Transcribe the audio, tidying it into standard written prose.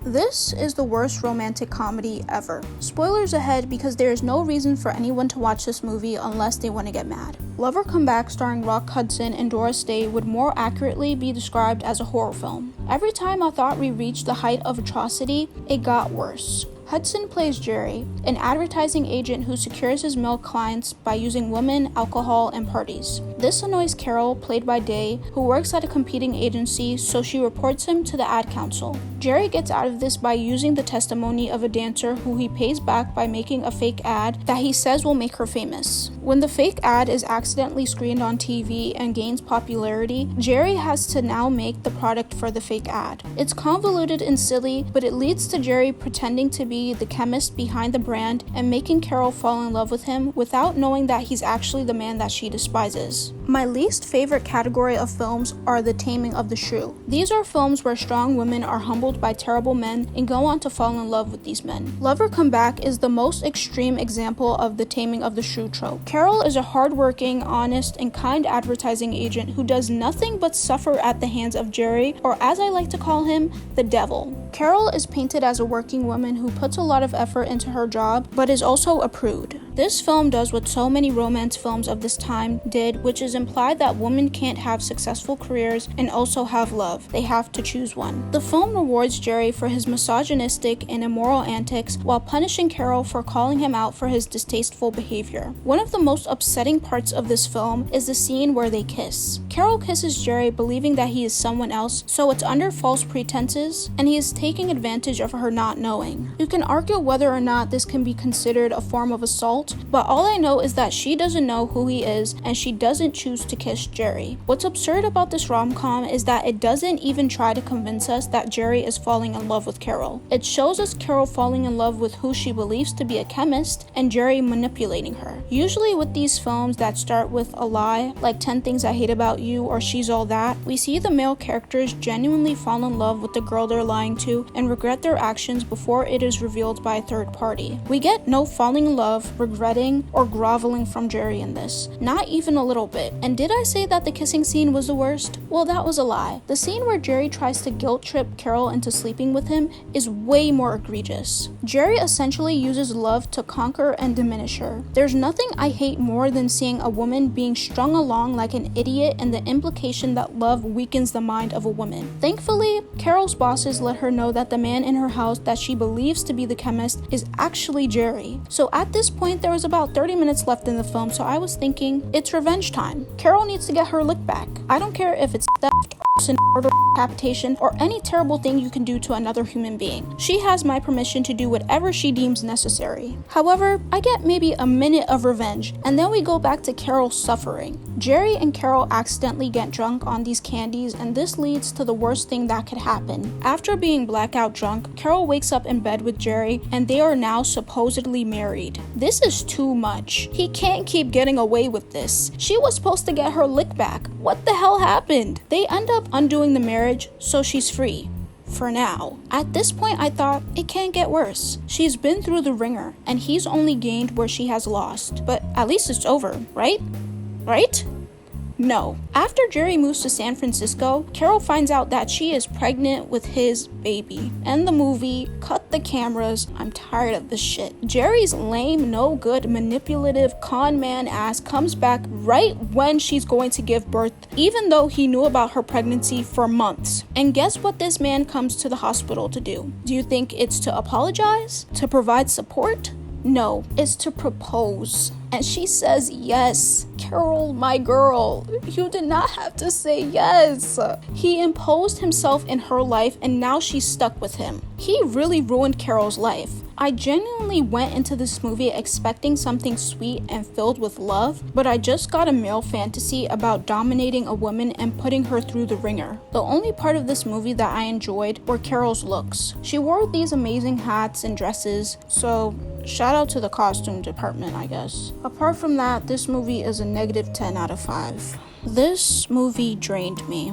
This is the worst romantic comedy ever. Spoilers ahead because there is no reason for anyone to watch this movie unless they want to get mad. Love or Come Back starring Hudson and Doris would more accurately be described as a horror film. Every time I thought we reached the height of atrocity, it got worse. Hudson plays Jerry, an advertising agent who secures his male clients by using women, alcohol, and parties. This annoys Carol, played by Day, who works at a competing agency, so she reports him to the ad council. Jerry gets out of this by using the testimony of a dancer who he pays back by making a fake ad that he says will make her famous. When the fake ad is accidentally screened on TV and gains popularity, Jerry has to now make the product for the fake ad. It's convoluted and silly, but it leads to Jerry pretending to be the chemist behind the brand and making Carol fall in love with him without knowing that he's actually the man that she despises. My least favorite category of films are the taming of the shrew. These are films where strong women are humbled by terrible men and go on to fall in love with these men. Love or Come Back is the most extreme example of the taming of the shrew trope. Carol is a hardworking, honest, and kind advertising agent who does nothing but suffer at the hands of Jerry, or as I like to call him, the devil. Carol is painted as a working woman who puts a lot of effort into her job, but is also a prude. This film does what so many romance films of this time did, which is imply that women can't have successful careers and also have love. They have to choose one. The film rewards Jerry for his misogynistic and immoral antics while punishing Carol for calling him out for his distasteful behavior. One of the most upsetting parts of this film is the scene where they kiss. Carol kisses Jerry believing that he is someone else, so it's under false pretenses, and he is taking advantage of her not knowing. You can argue whether or not this can be considered a form of assault, but all I know is that she doesn't know who he is and she doesn't choose to kiss Jerry. What's absurd about this rom-com is that it doesn't even try to convince us that Jerry is falling in love with Carol. It shows us Carol falling in love with who she believes to be a chemist and Jerry manipulating her. Usually with these films that start with a lie, like 10 Things I Hate About You or She's All That, we see the male characters genuinely fall in love with the girl they're lying to and regret their actions before it is revealed by a third party. We get no falling in love, regretting, or groveling from Jerry in this. Not even a little bit. And did I say that the kissing scene was the worst? Well, that was a lie. The scene where Jerry tries to guilt trip Carol into sleeping with him is way more egregious. Jerry essentially uses love to conquer and diminish her. There's nothing I hate more than seeing a woman being strung along like an idiot and the implication that love weakens the mind of a woman. Thankfully, Carol's bosses let her know that the man in her house that she believes to be the chemist is actually Jerry. So at this point, there was about 30 minutes left in the film, so I was thinking, it's revenge time. Carol needs to get her lick back. I don't care if it's theft, arson, murder, decapitation, or any terrible thing you can do to another human being. She has my permission to do whatever she deems necessary. However, I get maybe a minute of revenge, and then we go back to Carol suffering. Jerry and Carol accidentally get drunk on these candies, and this leads to the worst thing that could happen. After being blackout drunk, Carol wakes up in bed with Jerry, and they are now supposedly married. This is too much. He can't keep getting away with this. She was supposed to get her lick back. What the hell happened? They end up undoing the marriage, so she's free. For now. At this point, I thought, it can't get worse. She's been through the ringer, and he's only gained where she has lost. But at least it's over, right? Right? No. After Jerry moves to San Francisco, Carol finds out that she is pregnant with his baby. End the movie, cut the cameras, I'm tired of this shit. Jerry's lame, no good, manipulative, con man ass comes back right when she's going to give birth, even though he knew about her pregnancy for months. And guess what this man comes to the hospital to do? Do you think it's to apologize? To provide support? No, it's to propose. And she says yes. Carol, my girl, you did not have to say yes. He imposed himself in her life and now she's stuck with him. He really ruined Carol's life. I genuinely went into this movie expecting something sweet and filled with love, but I just got a male fantasy about dominating a woman and putting her through the ringer. The only part of this movie that I enjoyed were Carol's looks. She wore these amazing hats and dresses, so shout out to the costume department, I guess. Apart from that, this movie is a -10 out of 5. This movie drained me.